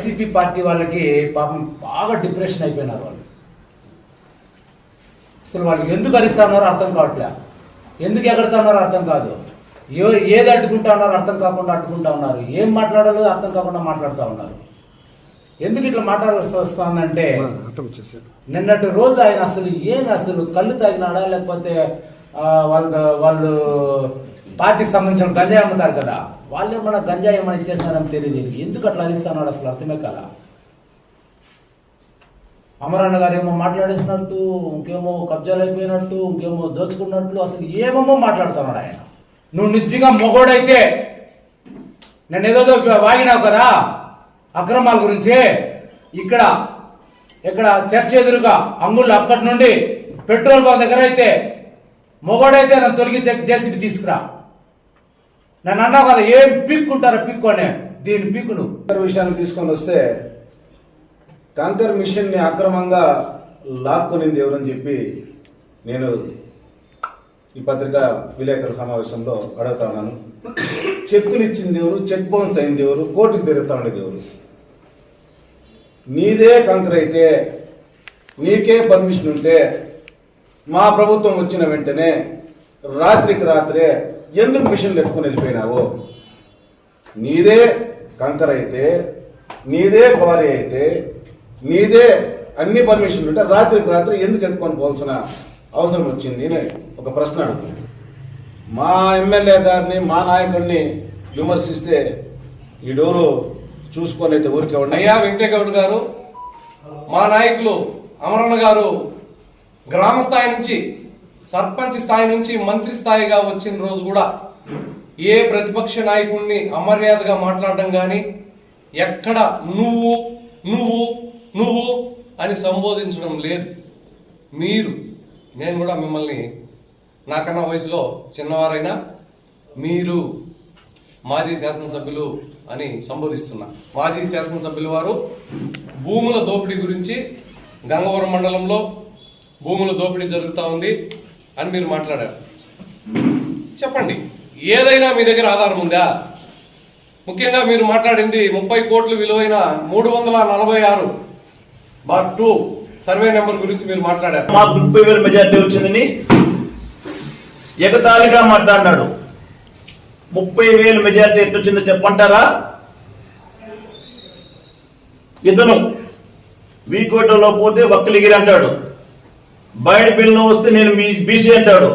YCP party వాళ్ళకి పాపం బాగా డిప్రెషన్ అయిపోయినారు వాళ్ళు. అసలు వాళ్ళు ఎందుకు అరిస్తా ఉన్నారో అర్థం కావట్లే, ఎందుకు ఎగడుతా ఉన్నారో అర్థం కాదు, ఏది అడ్డుకుంటా ఉన్నారో అర్థం కాకుండా అడ్డుకుంటా ఉన్నారు, ఏం మాట్లాడాలో అర్థం కాకుండా మాట్లాడుతూ ఉన్నారు. ఎందుకు ఇట్లా మాట్లాడాల్సి వస్తుందంటే నిన్నటి రోజు ఆయన అసలు కళ్ళు తాగినాడా లేకపోతే వాళ్ళు పార్టీకి సంబంధించిన గంజాయి అమ్ముతారు కదా, వాళ్ళు ఏమన్నా గంజాయి ఏమైనా ఇచ్చేస్తున్నారని తెలియదు. ఎందుకు అట్లా అరిస్తున్నాడు అసలు అర్థమే కదా. అమరన్న గారు ఏమో మాట్లాడేసినట్టు, ఇంకేమో కబ్జాలు అయిపోయినట్టు, ఇంకేమో దోచుకున్నట్లు, అసలు ఏమేమో మాట్లాడుతున్నాడు ఆయన. నువ్వు నిజంగా మొగోడైతే నేను ఏదో వాగినావు కదా అక్రమాల గురించి, ఇక్కడ చర్చ ఎదురుగా అంగుళ్ళు అక్కడి నుండి పెట్రోల్ బంక్ దగ్గర అయితే మొగోడైతే నన్ను తొలగించే జేసీబీ తీసుకురా. నన్ను అన్నావు కదా ఏం పీక్కుంటారో పీక్కోనే, దీని పీక్కును విషయాన్ని తీసుకొని వస్తే కాంకర్ మిషన్ ని అక్రమంగా లాక్కునింది ఎవరని చెప్పి నేను ఈ పత్రికా విలేకరుల సమావేశంలో అడుగుతా ఉన్నాను. చెక్కులు ఇచ్చింది ఎవరు, చెక్ బౌన్స్ అయింది ఎవరు, కోర్టుకు తిరుగుతా ఉండేది ఎవరు? నీదే కాంకర్ అయితే, నీకే పర్మిషన్ ఉంటే మా ప్రభుత్వం వచ్చిన వెంటనే రాత్రికి రాత్రే ఎందుకు మిషన్లు ఎత్తుకుని వెళ్ళిపోయినావు? నీదే కంకర్ అయితే, నీదే క్వారీ అయితే, నీదే అన్ని పర్మిషన్లు ఉంటే రాత్రికి రాత్రి ఎందుకు ఎత్తుకొని పోవాల్సిన అవసరం వచ్చింది అని ఒక ప్రశ్న అడుగుతుంది. మా ఎమ్మెల్యే గారిని, మా నాయకుడిని విమర్శిస్తే ఈ డోరు చూసుకొని అయితే ఊరికే ఉండి. అయ్యా వెంకటేగౌడ్ గారు, మా నాయకులు అమరన్న గారు గ్రామ స్థాయి నుంచి సర్పంచ్ స్థాయి నుంచి మంత్రి స్థాయిగా వచ్చిన రోజు కూడా ఏ ప్రతిపక్ష నాయకుడిని అమర్యాదగా మాట్లాడడం కానీ, ఎక్కడ నువ్వు నువ్వు నువ్వు అని సంబోధించడం లేదు. నేను కూడా మిమ్మల్ని నాకన్నా వయసులో చిన్నవారైనా మీరు మాజీ శాసనసభ్యులు అని సంబోధిస్తున్నా. మాజీ శాసనసభ్యుల వారు భూముల దోపిడీ గురించి గంగవరం మండలంలో భూముల దోపిడీ జరుగుతూ ఉంది అని మీరు మాట్లాడారు. చెప్పండి, ఏదైనా మీ దగ్గర ఆధారం ఉందా? ముఖ్యంగా మీరు మాట్లాడింది 30 కోట్లు విలువైన 346/2 సర్వే నెంబర్ గురించి మీరు మాట్లాడారు. మాకు 30,000 మెజార్టీ వచ్చిందని ఎగతాళిగా మాట్లాడినాడు. 30,000 మెజార్టీ ఎట్టొచ్చిందో చెప్పంటారా? ఇతను వీకోటలో పోతే వక్కలిగిరి అంటాడు, బయటపల్లిలో వస్తే నేను బీసీ అంటాడు,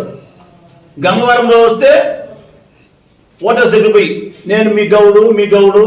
గంగవరంలో వస్తే ఓటర్స్ దగ్గర పోయి నేను మీ గౌడు